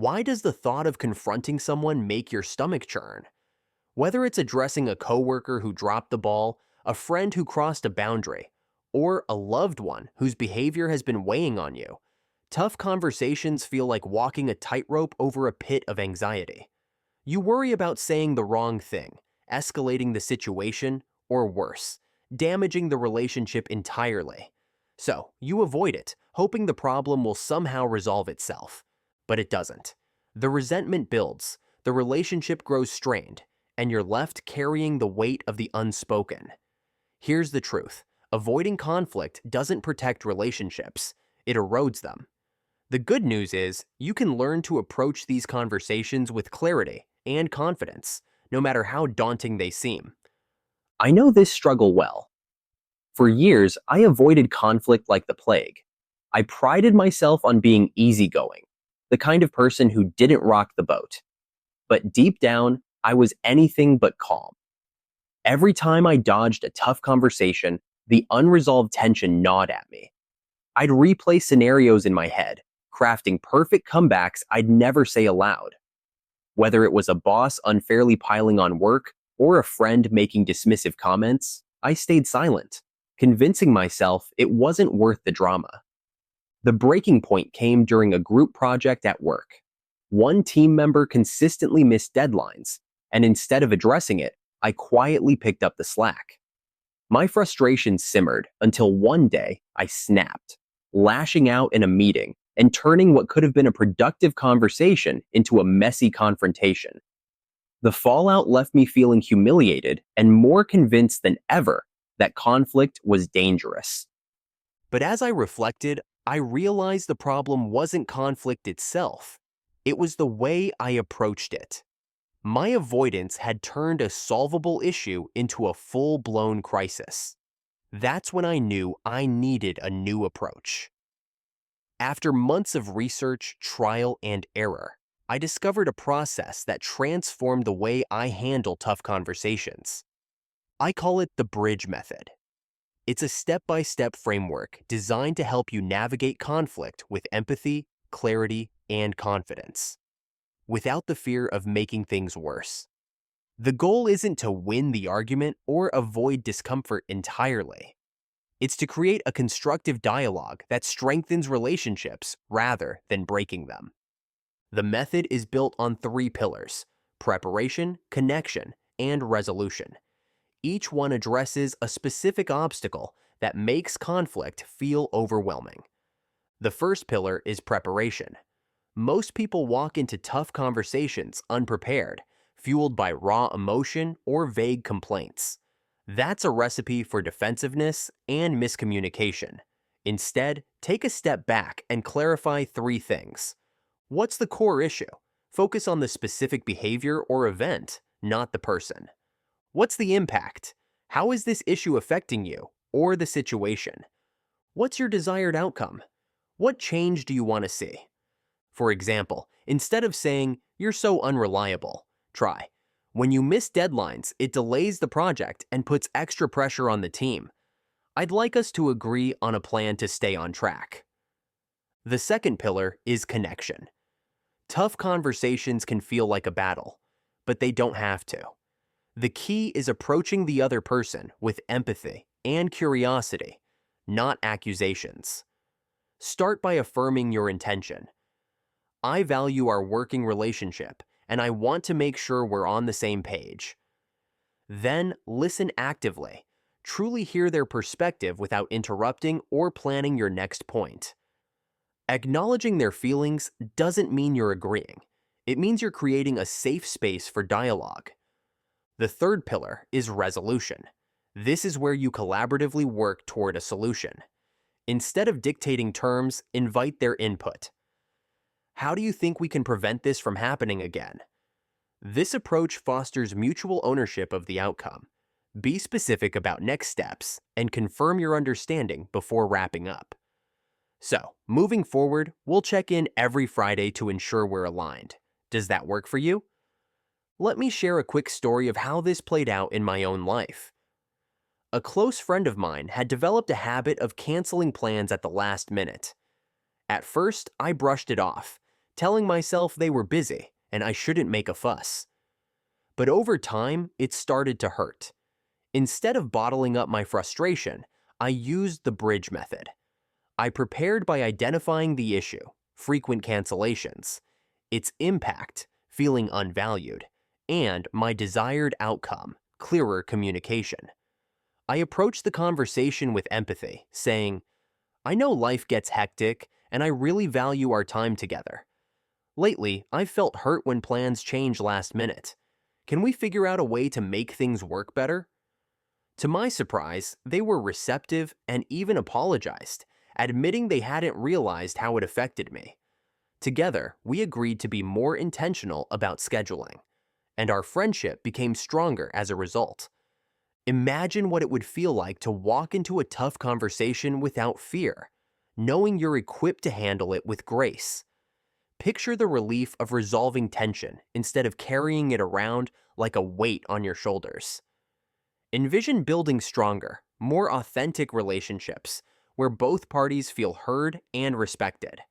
Why does the thought of confronting someone make your stomach churn? Whether it's addressing a coworker who dropped the ball, a friend who crossed a boundary, or a loved one whose behavior has been weighing on you, tough conversations feel like walking a tightrope over a pit of anxiety. You worry about saying the wrong thing, escalating the situation, or worse, damaging the relationship entirely. So, you avoid it, hoping the problem will somehow resolve itself. But it doesn't. The resentment builds, the relationship grows strained, and you're left carrying the weight of the unspoken. Here's the truth. Avoiding conflict doesn't protect relationships, it erodes them. The good news is, you can learn to approach these conversations with clarity and confidence, no matter how daunting they seem. I know this struggle well. For years, I avoided conflict like the plague. I prided myself on being easygoing, the kind of person who didn't rock the boat. But deep down, I was anything but calm. Every time I dodged a tough conversation, the unresolved tension gnawed at me. I'd replay scenarios in my head, crafting perfect comebacks I'd never say aloud. Whether it was a boss unfairly piling on work or a friend making dismissive comments, I stayed silent, convincing myself it wasn't worth the drama. The breaking point came during a group project at work. One team member consistently missed deadlines, and instead of addressing it, I quietly picked up the slack. My frustration simmered until one day I snapped, lashing out in a meeting and turning what could have been a productive conversation into a messy confrontation. The fallout left me feeling humiliated and more convinced than ever that conflict was dangerous. But as I reflected, I realized the problem wasn't conflict itself. It was the way I approached it. My avoidance had turned a solvable issue into a full-blown crisis. That's when I knew I needed a new approach. After months of research, trial, and error, I discovered a process that transformed the way I handle tough conversations. I call it the bridge method. It's a step-by-step framework designed to help you navigate conflict with empathy, clarity, and confidence, without the fear of making things worse. The goal isn't to win the argument or avoid discomfort entirely. It's to create a constructive dialogue that strengthens relationships rather than breaking them. The method is built on 3 pillars: preparation, connection, and resolution. Each one addresses a specific obstacle that makes conflict feel overwhelming. The first pillar is preparation. Most people walk into tough conversations unprepared, fueled by raw emotion or vague complaints. That's a recipe for defensiveness and miscommunication. Instead, take a step back and clarify 3 things. What's the core issue? Focus on the specific behavior or event, not the person. What's the impact? How is this issue affecting you or the situation? What's your desired outcome? What change do you want to see? For example, instead of saying, "You're so unreliable," try, "When you miss deadlines, it delays the project and puts extra pressure on the team. I'd like us to agree on a plan to stay on track." The second pillar is connection. Tough conversations can feel like a battle, but they don't have to. The key is approaching the other person with empathy and curiosity, not accusations. Start by affirming your intention. I value our working relationship, and I want to make sure we're on the same page. Then listen actively. Truly hear their perspective without interrupting or planning your next point. Acknowledging their feelings doesn't mean you're agreeing. It means you're creating a safe space for dialogue. The third pillar is resolution. This is where you collaboratively work toward a solution. Instead of dictating terms, invite their input. How do you think we can prevent this from happening again? This approach fosters mutual ownership of the outcome. Be specific about next steps and confirm your understanding before wrapping up. So, moving forward, we'll check in every Friday to ensure we're aligned. Does that work for you? Let me share a quick story of how this played out in my own life. A close friend of mine had developed a habit of canceling plans at the last minute. At first, I brushed it off, telling myself they were busy and I shouldn't make a fuss. But over time, it started to hurt. Instead of bottling up my frustration, I used the bridge method. I prepared by identifying the issue, frequent cancellations, its impact, feeling unvalued, and my desired outcome, clearer communication. I approached the conversation with empathy, saying, I know life gets hectic, and I really value our time together. Lately, I've felt hurt when plans change last minute. Can we figure out a way to make things work better? To my surprise, they were receptive and even apologized, admitting they hadn't realized how it affected me. Together, we agreed to be more intentional about scheduling, and our friendship became stronger as a result. Imagine what it would feel like to walk into a tough conversation without fear, knowing you're equipped to handle it with grace. Picture the relief of resolving tension instead of carrying it around like a weight on your shoulders. Envision building stronger, more authentic relationships where both parties feel heard and respected.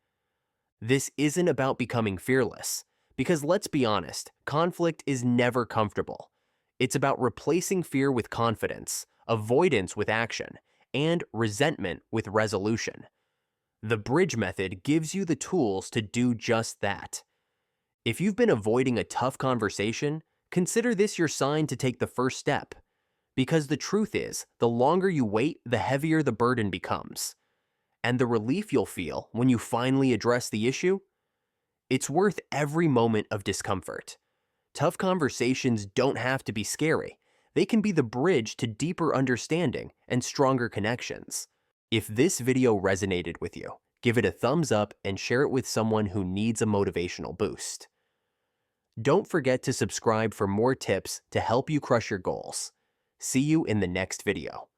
This isn't about becoming fearless, because let's be honest, conflict is never comfortable. It's about replacing fear with confidence, avoidance with action, and resentment with resolution. The bridge method gives you the tools to do just that. If you've been avoiding a tough conversation, consider this your sign to take the first step. Because the truth is, the longer you wait, the heavier the burden becomes. And the relief you'll feel when you finally address the issue? It's worth every moment of discomfort. Tough conversations don't have to be scary. They can be the bridge to deeper understanding and stronger connections. If this video resonated with you, give it a thumbs up and share it with someone who needs a motivational boost. Don't forget to subscribe for more tips to help you crush your goals. See you in the next video.